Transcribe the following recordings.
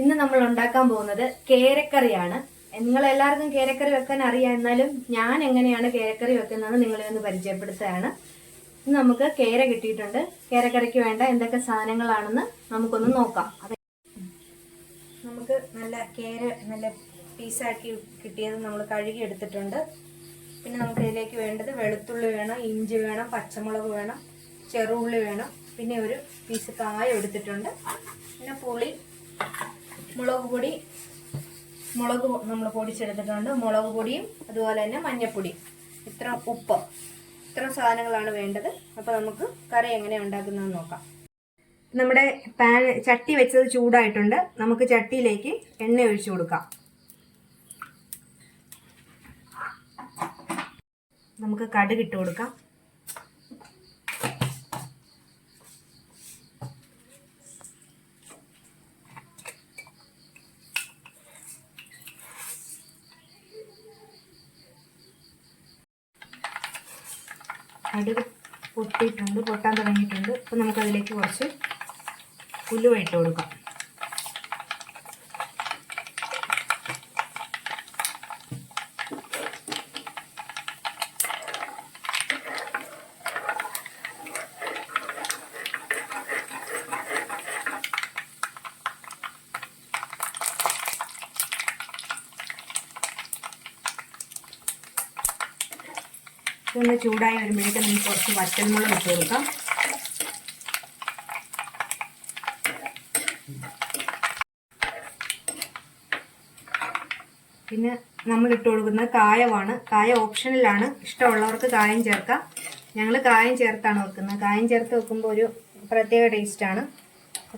ഇന്ന് നമ്മൾ ഉണ്ടാക്കാൻ പോകുന്നത് കേരക്കറിയാണ്. നിങ്ങൾ എല്ലാവർക്കും കേരക്കറി വെക്കാൻ അറിയാം, എന്നാലും ഞാൻ എങ്ങനെയാണ് കേരക്കറി വെക്കുന്നത് നിങ്ങളെ ഒന്ന് പരിചയപ്പെടുത്തുകയാണ്. ഇന്ന് നമുക്ക് കേര കിട്ടിയിട്ടുണ്ട്. കേരക്കറിക്ക് വേണ്ട എന്തൊക്കെ സാധനങ്ങളാണെന്ന് നമുക്കൊന്ന് നോക്കാം. നമുക്ക് നല്ല കേര നല്ല പീസാക്കി കിട്ടിയത് നമ്മൾ കഴുകി എടുത്തിട്ടുണ്ട്. പിന്നെ നമുക്ക് ഇതിലേക്ക് വേണ്ടത് വെളുത്തുള്ളി വേണം, ഇഞ്ചി വേണം, പച്ചമുളക് വേണം, ചെറുള്ളി വേണം, പിന്നെ ഒരു പീസ് കായം എടുത്തിട്ടുണ്ട്, പിന്നെ പുളി, മുളക് നമ്മൾ പൊടിച്ചെടുത്തിട്ടുണ്ട്, മുളക് പൊടിയും അതുപോലെ തന്നെ മഞ്ഞൾപ്പൊടിയും, ഇത്ര ഉപ്പ്, ഇത്ര സാധനങ്ങളാണ് വേണ്ടത്. അപ്പോൾ നമുക്ക് കറി എങ്ങനെ ഉണ്ടാക്കുന്നതെന്ന് നോക്കാം. നമ്മുടെ ചട്ടി വെച്ചത് ചൂടായിട്ടുണ്ട്. നമുക്ക് ചട്ടിയിലേക്ക് എണ്ണ ഒഴിച്ചു കൊടുക്കാം. നമുക്ക് കടുക് ഇട്ട് കൊടുക്കാം. കടുക് പൊട്ടാൻ തുടങ്ങിയിട്ടുണ്ട്. അപ്പോൾ നമുക്കതിലേക്ക് കുറച്ച് ഉലുവ ഇട്ട് കൊടുക്കാം. ഇതൊന്ന് ചൂടായി വരുമ്പോഴേക്കും നമുക്ക് കുറച്ച് വറ്റൽമുളക് ഇട്ട് കൊടുക്കാം. പിന്നെ നമ്മൾ ഇട്ട് കൊടുക്കുന്നത് കായമാണ്. കായം ഓപ്ഷണലാണ്, ഇഷ്ടമുള്ളവർക്ക് കായം ചേർക്കാം. ഞങ്ങൾ കായം ചേർത്താണ് വെക്കുന്നത്. കായം ചേർത്ത് വെക്കുമ്പോൾ ഒരു പ്രത്യേക ടേസ്റ്റാണ്.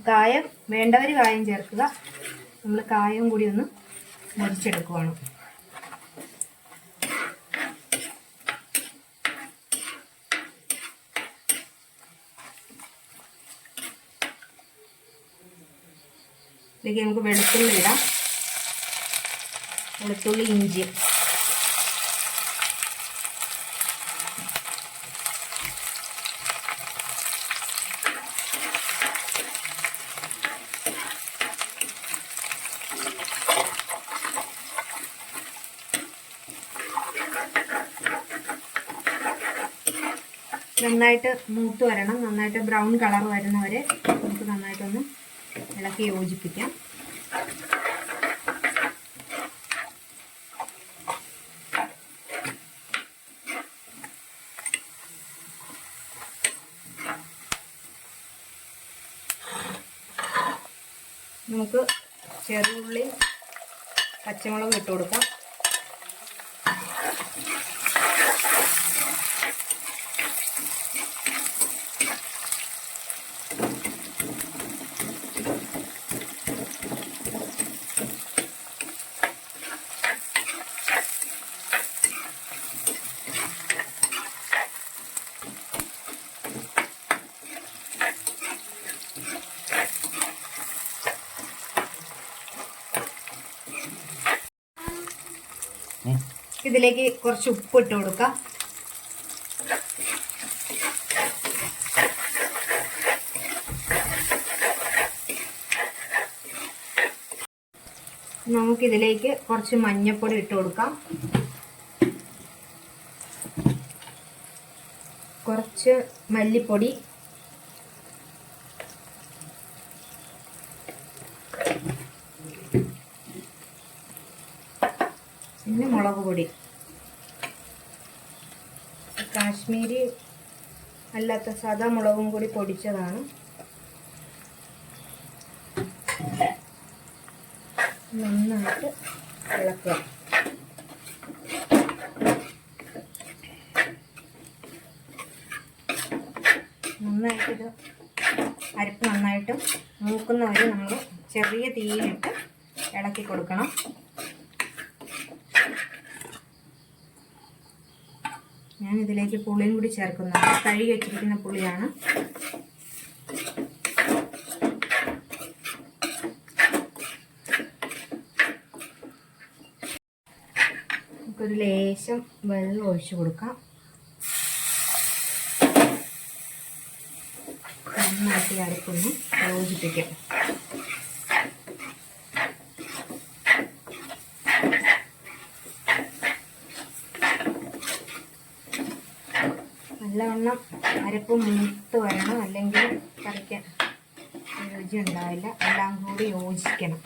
കായം വേണ്ടവർ കായം ചേർക്കുക. നമ്മൾ കായം കൂടി ഒന്ന് മുറിച്ചെടുക്കുവാണ്. ഇതിലേക്ക് നമുക്ക് വെളുത്തുള്ളി ഇടാം. വെളുത്തുള്ളി, ഇഞ്ചി, നന്നായിട്ട് മൂത്ത് വരണം. നന്നായിട്ട് ബ്രൗൺ കളർ വരുന്നവരെ നമുക്ക് നന്നായിട്ടൊന്ന് ഇളക്കി യോജിപ്പിക്കാം. നമുക്ക് ചെറുള്ളി, പച്ചമുളക് ഇട്ട് കൊടുക്കാം. ഇതിലേക്ക് കുറച്ച് ഉപ്പ് ഇട്ട് കൊടുക്കാം. നമുക്കിതിലേക്ക് കുറച്ച് മഞ്ഞൾപ്പൊടി ഇട്ട് കൊടുക്കാം. കുറച്ച് മല്ലിപ്പൊടി, പിന്നെ മുളക് പൊടി. കാശ്മീരി അല്ലാത്ത സാദാ മുളകും കൂടി പൊടിച്ചതാണ്. നന്നായിട്ട് ഇളക്കുക. നന്നായിട്ടിത് അരപ്പ് നന്നായിട്ട് മൂക്കുന്നവരെ നമ്മൾ ചെറിയ തീയിലിട്ട് ഇളക്കി കൊടുക്കണം. ഞാൻ ഇതിലേക്ക് പുളിയും കൂടി ചേർക്കുന്നുണ്ട്. കഴുകി വെച്ചിരിക്കുന്ന പുളിയാണ്. നമുക്കൊരു ലേശം വെള്ളം ഒഴിച്ചു കൊടുക്കാം. നന്നായിട്ട് അരപ്പൊന്ന് യോജിപ്പിക്കാം. നല്ലവണ്ണം അരപ്പ് മൂത്ത് വരണം, അല്ലെങ്കിൽ കറിക്കാൻ രുചി ഉണ്ടാവില്ല. എല്ലാം കൂടി യോജിക്കണം.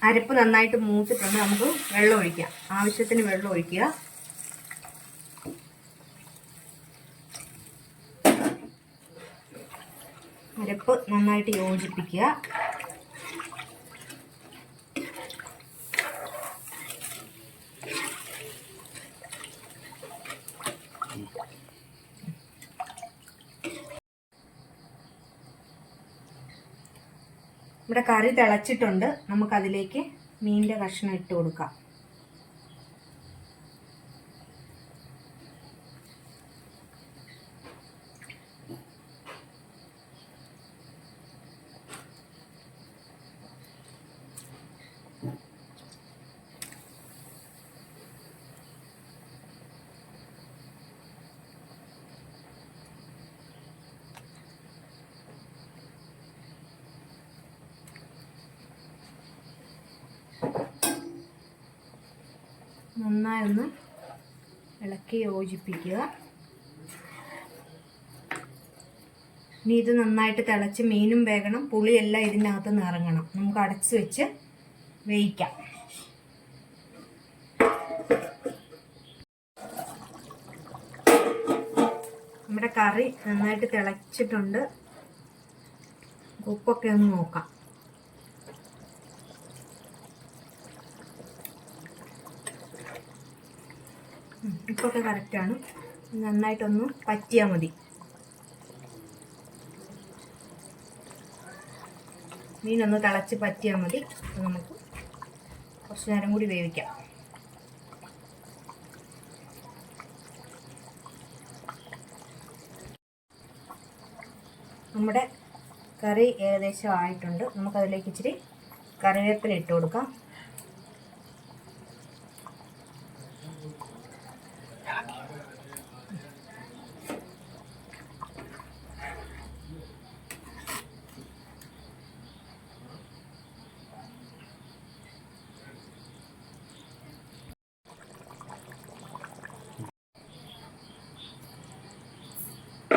അരപ്പ് നന്നായിട്ട് മൂത്തിട്ടുണ്ട്. നമുക്ക് വെള്ളം ഒഴിക്കാം. ആവശ്യത്തിന് വെള്ളം ഒഴിക്കുക. അരപ്പ് നന്നായിട്ട് യോജിപ്പിക്കുക. ഇവിടെ കറി തിളച്ചിട്ടുണ്ട്. നമുക്കതിലേക്ക് മീനിൻ്റെ കഷ്ണം ഇട്ട് കൊടുക്കാം. നന്നായി ഒന്ന് ഇളക്കി യോജിപ്പിക്കുക. ഇനി ഇത് നന്നായിട്ട് തിളച്ച് മീനും വേകണം, പുളിയെല്ലാം ഇതിനകത്ത് നിന്ന് ഇറങ്ങണം. നമുക്ക് അടച്ച് വെച്ച് വേവിക്കാം. നമ്മുടെ കറി നന്നായിട്ട് തിളച്ചിട്ടുണ്ട്. ഉപ്പൊക്കെ ഒന്ന് നോക്കാം. ഉപ്പൊക്കെ കറക്റ്റാണ്. നന്നായിട്ടൊന്ന് പറ്റിയാൽ മതി. മീനൊന്ന് തിളച്ച് പറ്റിയാൽ മതി. നമുക്ക് കുറച്ച് നേരം കൂടി വേവിക്കാം. നമ്മുടെ കറി ഏകദേശം ആയിട്ടുണ്ട്. നമുക്കതിലേക്ക് ഇച്ചിരി കറിവേപ്പില ഇട്ട് കൊടുക്കാം.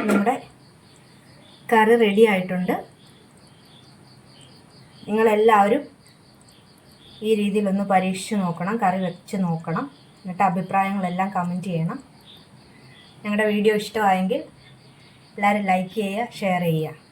നമ്മുടെ കറി റെഡി ആയിട്ടുണ്ട്. നിങ്ങളെല്ലാവരും ഈ രീതിയിലൊന്ന് പരീക്ഷിച്ച് നോക്കണം, കറി വെച്ച് നോക്കണം. എന്നിട്ട് അഭിപ്രായങ്ങളെല്ലാം കമൻറ്റ് ചെയ്യണം. ഞങ്ങളുടെ വീഡിയോ ഇഷ്ടമായെങ്കിൽ എല്ലാവരും ലൈക്ക് ചെയ്യുക, ഷെയർ ചെയ്യുക.